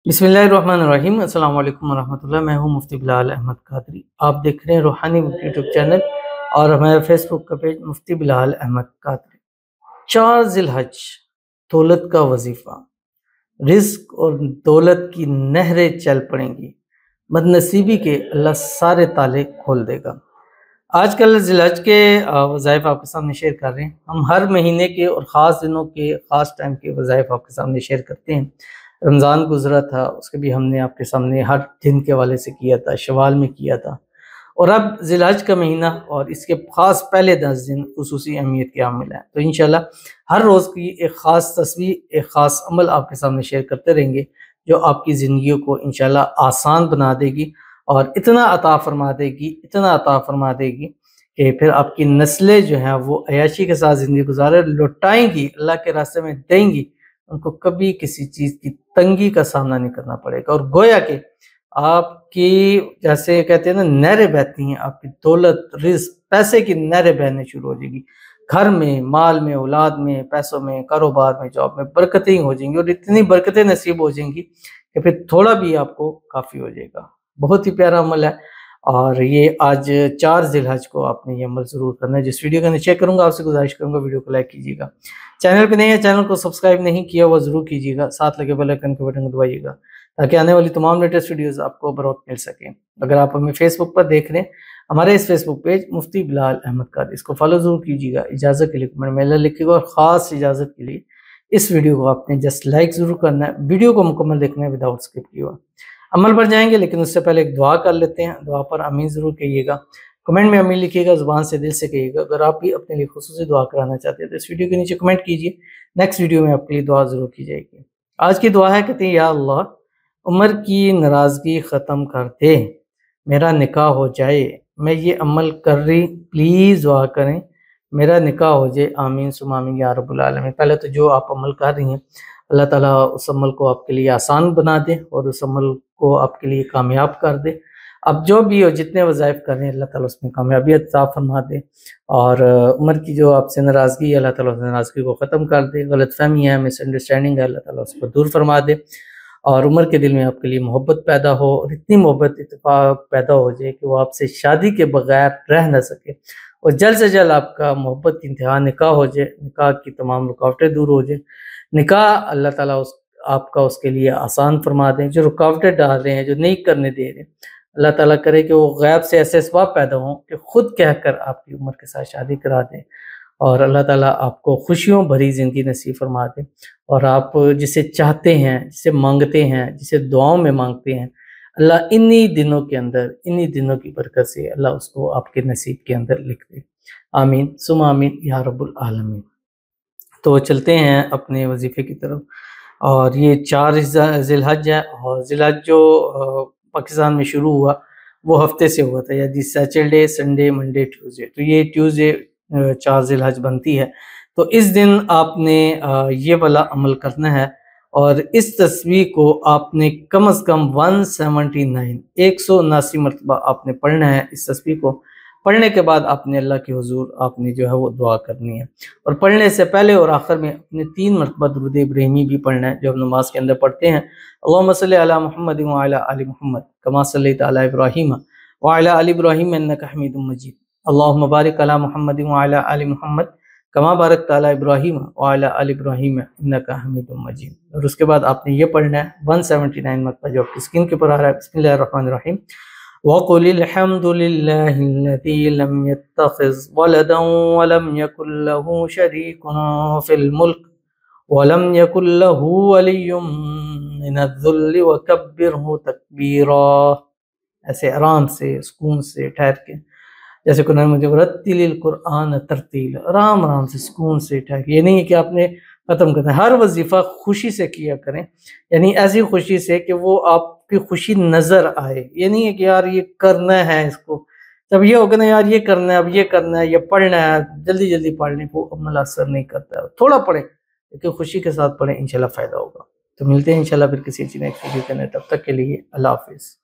बिस्मिल्लाहिर्रहमानिर्रहीम। अस्सलाम वालेकुम वरहमतुल्लाह। मैं हूं मुफ्ती बिलाल अहमद कादरी। आप देख रहे हैं रूहानी बुक यूट्यूब चैनल और हमारे फेसबुक का पेज मुफ्ती बिलाल अहमद कादरी। 4 ज़िलहज दौलत का वजीफा, रिस्क और दौलत की नहरें चल पड़ेंगी, बदनसीबी के अल्लाह सारे ताले खोल देगा। आजकल ज़िलहज के वज़ाइफ आपके सामने शेयर कर रहे हैं। हम हर महीने के और ख़ास दिनों के ख़ास टाइम के वज़ाइफ आपके सामने शेयर करते हैं। रमज़ान गुज़रा था, उसके भी हमने आपके सामने हर दिन के हवाले से किया था, शवाल में किया था, और अब ज़िलहज का महीना और इसके ख़ास पहले 10 दिन खुसूसी अहमियत के हामिल हैं। तो इंशाल्लाह हर रोज़ की एक ख़ास तस्वीर, एक ख़ास अमल आपके सामने शेयर करते रहेंगे, जो आपकी ज़िंदगी को इंशाल्लाह आसान बना देगी और इतना अता फरमा देगी, इतना अता फरमा देगी कि फिर आपकी नस्लें जो हैं वो अय्याशी के साथ ज़िंदगी गुजारे, लौटाएंगी, अल्लाह के रास्ते में देंगी, उनको कभी किसी चीज़ की तंगी का सामना नहीं करना पड़ेगा। और गोया कि आपकी, जैसे कहते हैं ना, नहरें बहती हैं, आपकी दौलत, रिज़्क, पैसे की नहरें बहने शुरू हो जाएगी। घर में, माल में, औलाद में, पैसों में, कारोबार में, जॉब में बरकतें ही हो जाएंगी और इतनी बरकतें नसीब हो जाएंगी कि फिर थोड़ा भी आपको काफ़ी हो जाएगा। बहुत ही प्यारा अमल है और ये आज 4 ज़िलहज को आपने ये अमल ज़रूर करना है। जिस वीडियो का नीचे करूँगा, आपसे गुजारिश करूँगा वीडियो को लाइक कीजिएगा। चैनल पे नए हैं, चैनल को सब्सक्राइब नहीं किया हुआ ज़रूर कीजिएगा, साथ लगे बेल आइकन के बटन को दबाइएगा ताकि आने वाली तमाम लेटेस्ट वीडियोज़ आपको बर वक्त मिल सकें। अगर आप हमें फेसबुक पर देख रहे हैं, हमारे इस फेसबुक पेज मुफ्ती बिलाल अहमद कादरी, इसको फॉलो ज़रूर कीजिएगा। इजाज़त के लिए कमेंट में लिखिएगा और ख़ास इजाज़त के लिए इस वीडियो को आपने जस्ट लाइक ज़रूर करना है, वीडियो को मुकम्मल देखना है विदाउट स्किप किए हुआ। अमल पर जाएंगे लेकिन उससे पहले एक दुआ कर लेते हैं। दुआ पर आमीन ज़रूर कहिएगा, कमेंट में आमीन लिखिएगा, ज़ुबान से दिल से कहिएगा। अगर आप भी अपने लिए खुसूसी दुआ कराना चाहते हैं तो इस वीडियो के नीचे कमेंट कीजिए, नेक्स्ट वीडियो में आपके लिए दुआ ज़रूर की जाएगी। आज की दुआ है, कहते हैं, या अल्लाह उमर की नाराज़गी ख़त्म कर दे, मेरा निकाह हो जाए, मैं ये अमल कर रही, प्लीज़ दुआ करें मेरा निकाह हो जाए, आमीन सुम्मा आमीन या रब्बुल आलमीन। पहले तो जो आप अमल कर रही हैं, अल्लाह ताला उस अमल को आपके लिए आसान बना दे और उस अमल को आपके लिए कामयाब कर दे। अब जो भी हो, जितने वज़ाइफ कर रहे हैं, अल्लाह ताला उसमें कामयाबी अता फरमा दे और उमर की जो आपसे नाराज़गी है, अल्लाह ताला उस नाराज़गी को ख़त्म कर दे। गलतफ़हमी है, मिसअंडरस्टैंडिंग है, अल्लाह ताला उसको दूर फरमा दे और उमर के दिल में आपके लिए मोहब्बत पैदा हो और इतनी मोहब्बत, इत्तेफ़ाक पैदा हो जाए कि वो आपसे शादी के बगैर रह ना सके और जल्द से जल्द आपका मोहब्बत की इंतहा निकाह हो जाए, निकाह की तमाम रुकावटें दूर हो जाए। निकाह अल्लाह ताला आपका उसके लिए आसान फरमा दें। जो रुकावटें डाल रहे हैं, जो नहीं करने दे रहे, अल्लाह ताला करे कि वो गैब से ऐसे असबाब पैदा हों कि खुद कहकर आपकी उम्र के साथ शादी करा दें और अल्लाह ताला आपको खुशियों भरी ज़िंदगी नसीब फरमा दें और आप जिसे चाहते हैं, जिसे मांगते हैं, जिसे दुआओं में मांगते हैं, अल्लाह इन्हीं दिनों के अंदर, इन्हीं दिनों की बरकत से अल्लाह उसको आपके नसीब के अंदर लिख दे। आमीन सुम्मा आमीन या रब्बुल आलमीन। तो चलते हैं अपने वजीफ़े की तरफ और ये 4 ज़िलहज है और ज़िलहज जो पाकिस्तान में शुरू हुआ वो हफ्ते से हुआ था, यानी सैटरडे, संडे, मंडे, ट्यूसडे। तो ये ट्यूसडे 4 ज़िलहज बनती है। तो इस दिन आपने ये वाला अमल करना है और इस तस्वीर को आपने कम से कम 179 मरतबा आपने पढ़ना है। इस तस्वीर को पढ़ने के बाद आपने अल्लाह के हुजूर आपने जो है वो दुआ करनी है और पढ़ने से पहले और आखिर में अपने 3 मरतबा दुरूद इब्राहिमी भी पढ़ना है, जो हम नमाज के अंदर पढ़ते हैं। अल्लाहुम्मा सल्लि अला मुहम्मद व अला आलि मुहम्मद कमा सल्लैता अला इब्राहीम व अला आलि इब्राहीम इन्नका हमीदुम मजीद। अल्लाहुम्मा बारिक अला मुहम्मद व अला आलि मुहम्मद कमा बारकता अला इब्राहीम व अला आलि इब्राहीम इन्नका हमीदुम मजीद। और उसके बाद आपने ये पढ़ना है 179 मरतबा, जो आपकी स्क्रीन के ऊपर आ रहा है। बिस्मिल्लाहिर रहमानिर रहीम। वक़ुलिल हम्दुलिल्लाहिल्लज़ी लम यत्तख़िज़ वलदन वलम यकुल लहू शरीकुन फ़िल मुल्क वलम यकुल लहू वलिय्युम मिनज़्ज़ुल्लि वकब्बिरहु तकबीरा। ऐसे आराम से, सुकून से, ठहर के, जैसे कुरान में जो रत्तिलिल कुरआन तरतील, आराम आराम से, सुकून से ठहर के। ये नहीं है कि आपने ख़त्म करना है, हर वजीफ़ा खुशी से किया करें, यानी ऐसी खुशी से कि वो आपकी खुशी नज़र आए। ये नहीं है कि यार ये करना है इसको, जब ये होगा ना यार ये करना है, अब ये करना है, ये पढ़ना है, जल्दी जल्दी पढ़ने को अमल असर नहीं करता है। थोड़ा पढ़ें लेकिन खुशी के साथ पढ़ें, इंशाल्लाह फ़ायदा होगा। तो मिलते हैं इंशाल्लाह फिर किसी नेक्स्ट वीडियो के अंदर, तब तक के लिए अल्लाह हाफ़िज़।